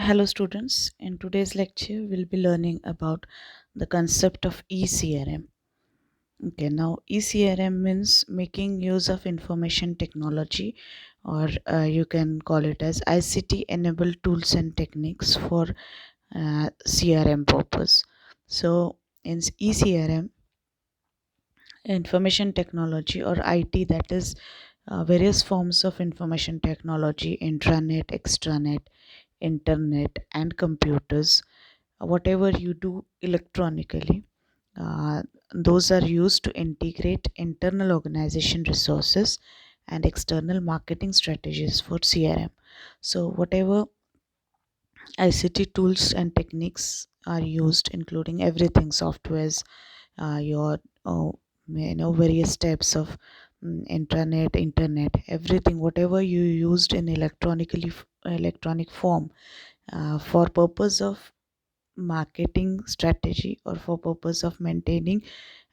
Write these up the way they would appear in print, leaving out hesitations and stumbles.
Hello students, in today's lecture we'll be learning about the concept of e-CRM. Okay, now e-CRM means making use of information technology, or you can call it as ICT enabled tools and techniques for CRM purpose. So in e-CRM, information technology or IT, that is various forms of information technology, intranet, extranet, internet and computers, whatever you do electronically, uh, those are used to integrate internal organization resources and external marketing strategies for CRM. So whatever ICT tools and techniques are used, including everything, softwares, your various types of intranet, internet, everything, whatever you used in electronic form for purpose of marketing strategy or for purpose of maintaining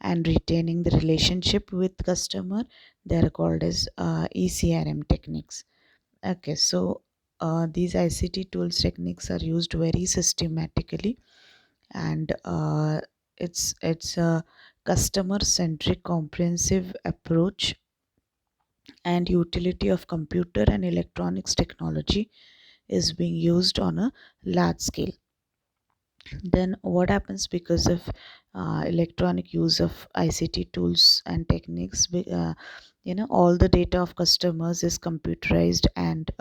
and retaining the relationship with customer, they are called as e-CRM techniques. Okay, so these ICT tools techniques are used very systematically, and it's a customer centric comprehensive approach and utility of computer and electronics technology is being used on a large scale. Then what happens because of electronic use of ICT tools and techniques, all the data of customers is computerized, and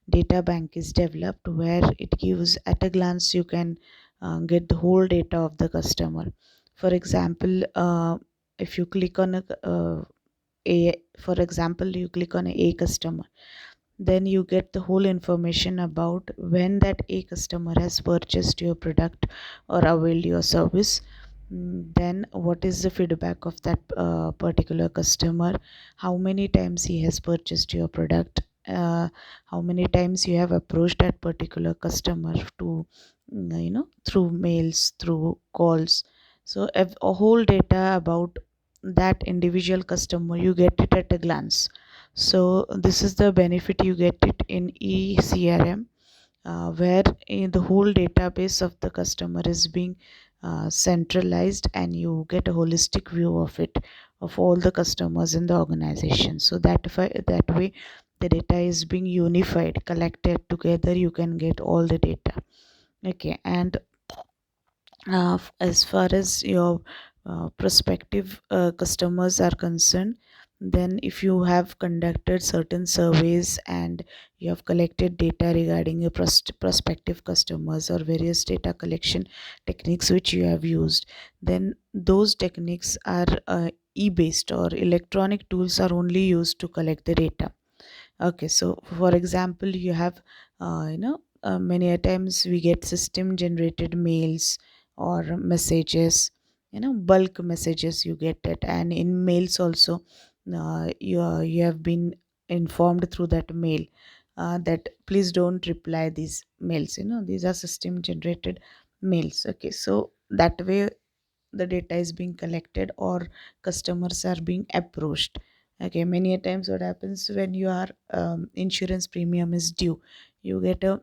data bank is developed where it gives at a glance you can get the whole data of the customer. For example, if you click on a for example you click on a customer, then you get the whole information about when that a customer has purchased your product or availed your service. Then what is the feedback of that particular customer, how many times he has purchased your product, how many times you have approached that particular customer to through mails, through calls. So a whole data about that individual customer, you get it at a glance. So this is the benefit you get it in e-CRM, where the whole database of the customer is being centralized, and you get a holistic view of it, of all the customers in the organization. So that way the data is being unified, collected together, you can get all the data. Okay, and as far as your prospective customers are concerned, then if you have conducted certain surveys and you have collected data regarding your prospective customers or various data collection techniques which you have used, then those techniques are e-based, or electronic tools are only used to collect the data. Okay, so for example, you have, many a times we get system generated mails or messages, bulk messages you get it, and in mails also, you have been informed through that mail that please don't reply these mails. These are system generated mails. Okay, so that way the data is being collected or customers are being approached. Okay, many a times what happens when your insurance premium is due, you get a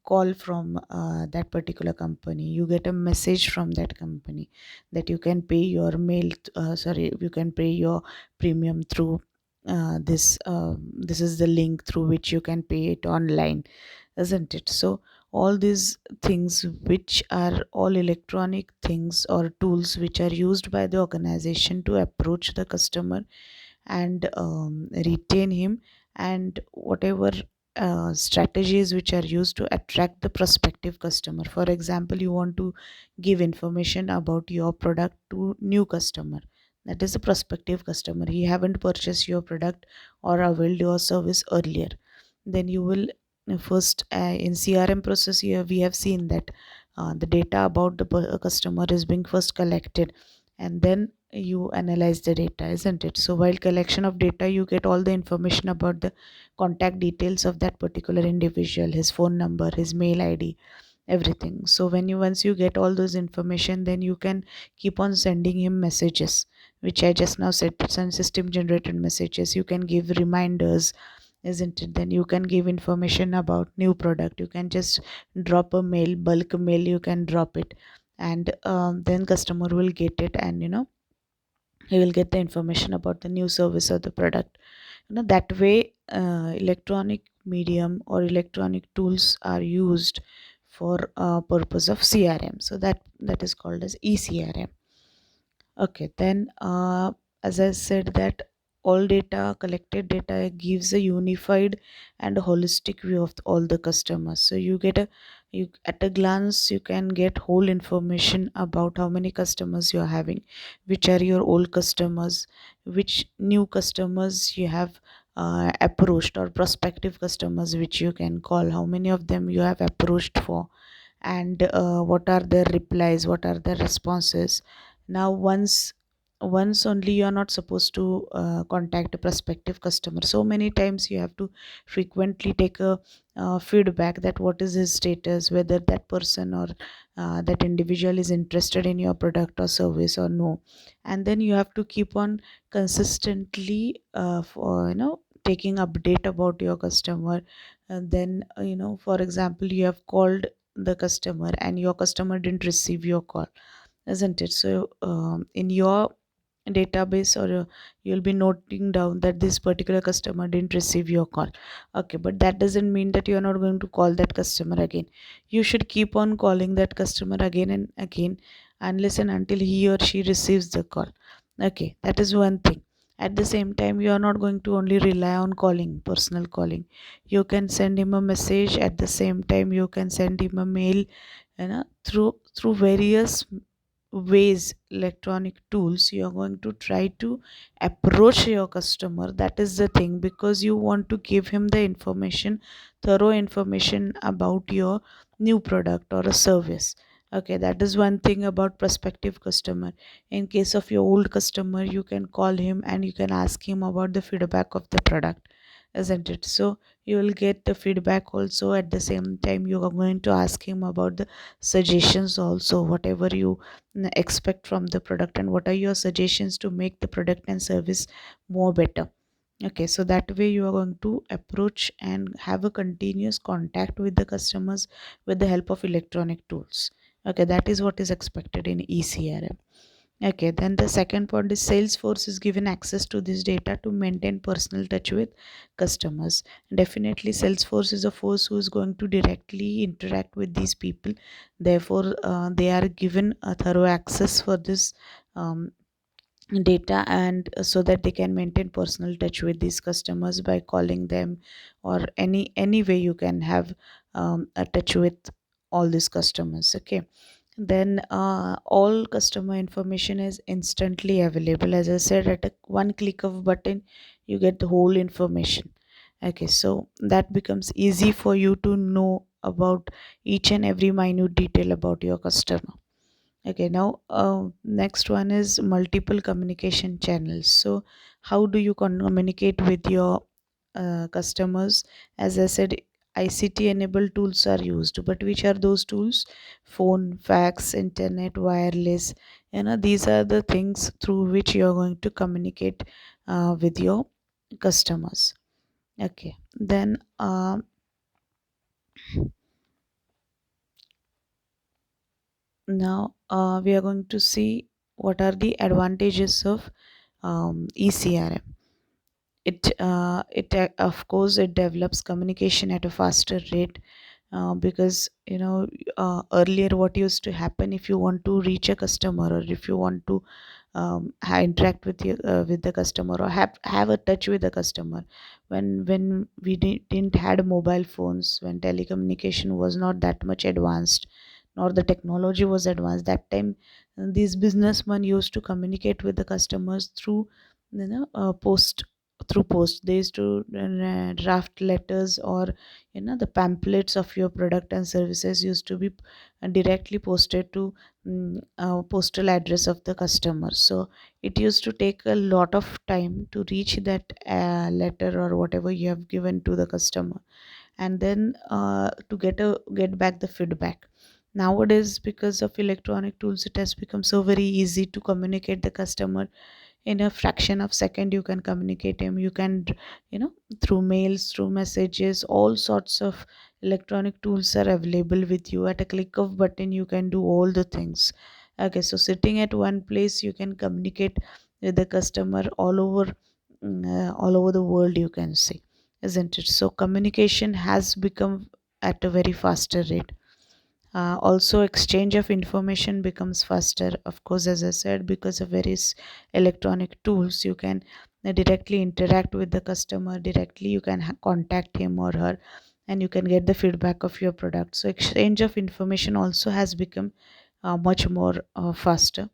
call from that particular company, you get a message from that company that you can pay your you can pay your premium through this is the link through which you can pay it online, isn't it? So all these things, which are all electronic things or tools which are used by the organization to approach the customer and retain him, and whatever strategies which are used to attract the prospective customer. For example, you want to give information about your product to new customer, that is a prospective customer, he haven't purchased your product or availed your service earlier. Then you will first in CRM process, we have seen that the data about the customer is being first collected, and then you analyze the data, isn't it? So while collection of data, you get all the information about the contact details of that particular individual, his phone number, his mail ID, everything. So once you get all those information, then you can keep on sending him messages, which I just now said, some system generated messages. You can give reminders, isn't it? Then you can give information about new product. You can just drop a mail, bulk mail, you can drop it, and then customer will get it, and he will get the information about the new service or the product. That way electronic medium or electronic tools are used for purpose of CRM. So that is called as e-CRM. Okay, then as I said that all data, collected data gives a unified and holistic view of all the customers. So you at a glance you can get whole information about how many customers you are having, which are your old customers, which new customers you have approached, or prospective customers which you can call, how many of them you have approached for, and what are their replies, what are their responses. Now once only you are not supposed to contact a prospective customer. So many times you have to frequently take a feedback that what is his status, whether that person or that individual is interested in your product or service or no. And then you have to keep on consistently for taking update about your customer. And then for example, you have called the customer and your customer didn't receive your call, isn't it? So in your database, or you'll be noting down that this particular customer didn't receive your call. Okay, but that doesn't mean that you're not going to call that customer again. You should keep on calling that customer again and again, and listen until he or she receives the call. Okay, that is one thing. At the same time, you are not going to only rely on calling, personal calling. You can send him a message. At the same time, you can send him a mail, through various ways, electronic tools. You are going to try to approach your customer. That is the thing, because you want to give him the information, thorough information about your new product or a service. Okay, that is one thing about prospective customer. In case of your old customer, you can call him and you can ask him about the feedback of the product, isn't it? So you will get the feedback also. At the same time, you are going to ask him about the suggestions also, whatever you expect from the product, and what are your suggestions to make the product and service more better. Okay, so that way you are going to approach and have a continuous contact with the customers with the help of electronic tools. Okay, that is what is expected in e-CRM. Okay, then the second point is Salesforce is given access to this data to maintain personal touch with customers. Definitely, Salesforce is a force who is going to directly interact with these people. Therefore, they are given a thorough access for this um, data, and so that they can maintain personal touch with these customers by calling them, or any way you can have a touch with all these customers. Okay, then all customer information is instantly available. As I said, at a one click of button you get the whole information. Okay, so that becomes easy for you to know about each and every minute detail about your customer. Okay, now next one is multiple communication channels. So how do you communicate with your customers? As I said, ICT enabled tools are used, but which are those tools? Phone, fax, internet, wireless. These are the things through which you are going to communicate with your customers. Okay, then now we are going to see what are the advantages of e-CRM. Of course it develops communication at a faster rate, because earlier what used to happen, if you want to reach a customer, or if you want to interact with the customer, or have a touch with the customer, when we didn't had mobile phones, when telecommunication was not that much advanced, nor the technology was advanced that time, these businessmen used to communicate with the customers through post through post. They used to draft letters, or the pamphlets of your product and services used to be directly posted to postal address of the customer. So it used to take a lot of time to reach that letter or whatever you have given to the customer, and then to get back the feedback. Nowadays, because of electronic tools, it has become so very easy to communicate the customer in a fraction of second you can communicate him. You can, you know, through mails, through messages, all sorts of electronic tools are available with you. At a click of button you can do all the things. Okay, so sitting at one place you can communicate with the customer all over, all over the world, you can say, isn't it? So communication has become at a very faster rate. Also, exchange of information becomes faster, of course, as I said, because of various electronic tools. You can directly interact with the customer, directly you can contact him or her, and you can get the feedback of your product. So exchange of information also has become much more faster.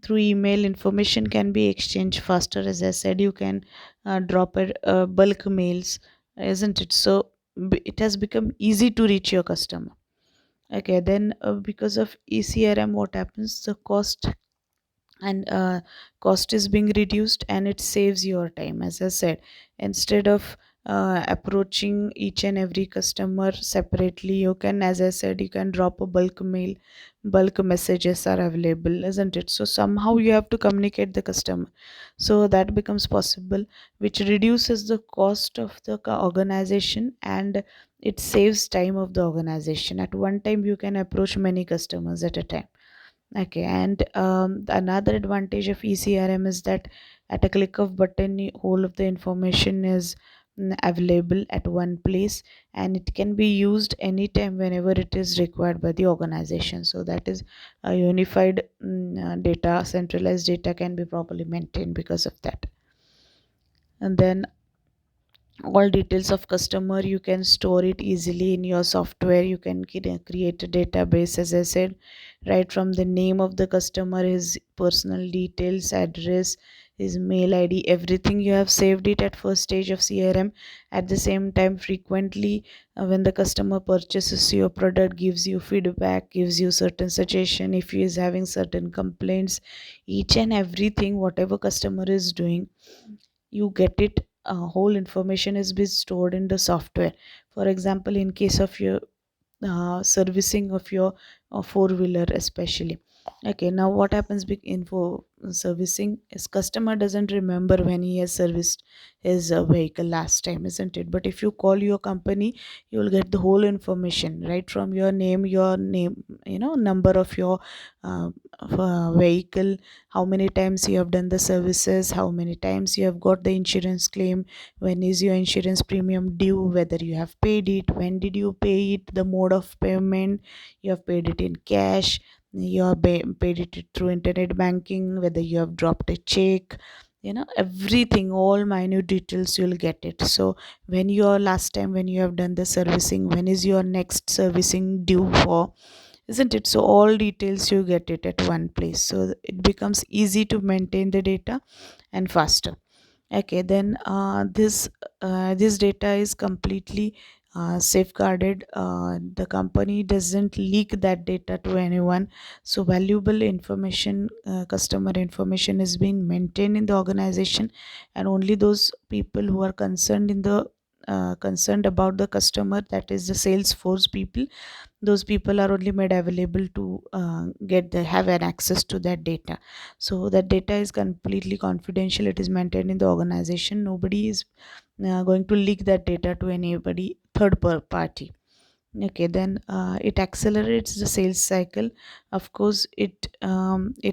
Through email, information can be exchanged faster. As I said, you can drop a bulk mails, isn't it? So it has become easy to reach your customer. Okay, then because of e-CRM, what happens? The cost is being reduced, and it saves your time. As I said, instead of approaching each and every customer separately, you can, as I said, you can drop a bulk mail. Bulk messages are available, isn't it? So somehow you have to communicate the customer, so that becomes possible, which reduces the cost of the organization, and it saves time of the organization. At one time you can approach many customers at a time. Okay, and another advantage of e-CRM is that at a click of button, whole of the information is available at one place, and it can be used anytime whenever it is required by the organization. So that is a unified data, centralized data can be properly maintained because of that. And then all details of customer, you can store it easily in your software. You can create a database, as I said, right from the name of the customer, his personal details, address, his mail id, everything you have saved it at first stage of crm. At the same time, frequently when the customer purchases your product, gives you feedback, gives you certain suggestion, if he is having certain complaints, each and everything whatever customer is doing, you get it. Whole information is being stored in the software. For example, in case of your servicing of your four wheeler especially. Okay, now what happens in for servicing is customer doesn't remember when he has serviced his vehicle last time, isn't it? But if you call your company, you will get the whole information right from your name, you know, number of your vehicle, how many times you have done the services, how many times you have got the insurance claim, when is your insurance premium due, whether you have paid it, when did you pay it, the mode of payment, you have paid it in cash, you have paid it through internet banking, whether you have dropped a check, you know, everything, all minute details you'll get it. So when your last time when you have done the servicing, when is your next servicing due for, isn't it? So all details you get it at one place, so it becomes easy to maintain the data and faster. Okay, then this data is completely safeguarded. The company doesn't leak that data to anyone. So valuable information, customer information, is being maintained in the organization, and only those people who are concerned about the customer, that is the sales force people, those people are only made available to have an access to that data. So that data is completely confidential, it is maintained in the organization. Nobody is going to leak that data to anybody, party. Okay, then it accelerates the sales cycle. Of course, it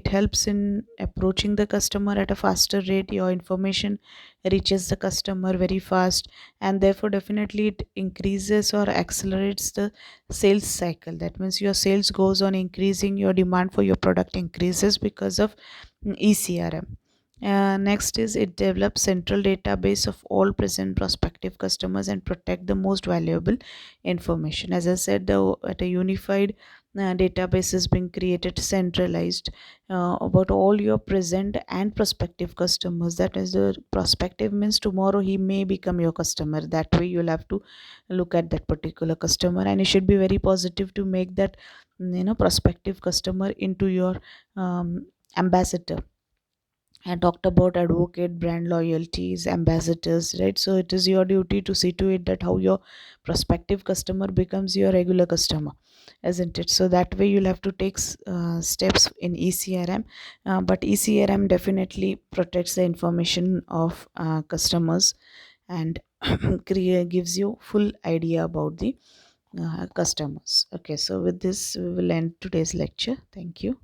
helps in approaching the customer at a faster rate. Your information reaches the customer very fast, and therefore definitely it increases or accelerates the sales cycle. That means your sales goes on increasing, your demand for your product increases because of e-CRM. Next is it develops central database of all present prospective customers and protect the most valuable information. As I said, at a unified database is being created, centralized, about all your present and prospective customers. That is, the prospective means tomorrow he may become your customer. That way you'll have to look at that particular customer, and you should be very positive to make that prospective customer into your ambassador. I talked about advocate, brand loyalties, ambassadors, right? So it is your duty to see to it that how your prospective customer becomes your regular customer, isn't it? So that way you'll have to take steps in ECRM, but ECRM definitely protects the information of customers and gives you full idea about the customers. Okay, so with this we will end today's lecture. Thank you.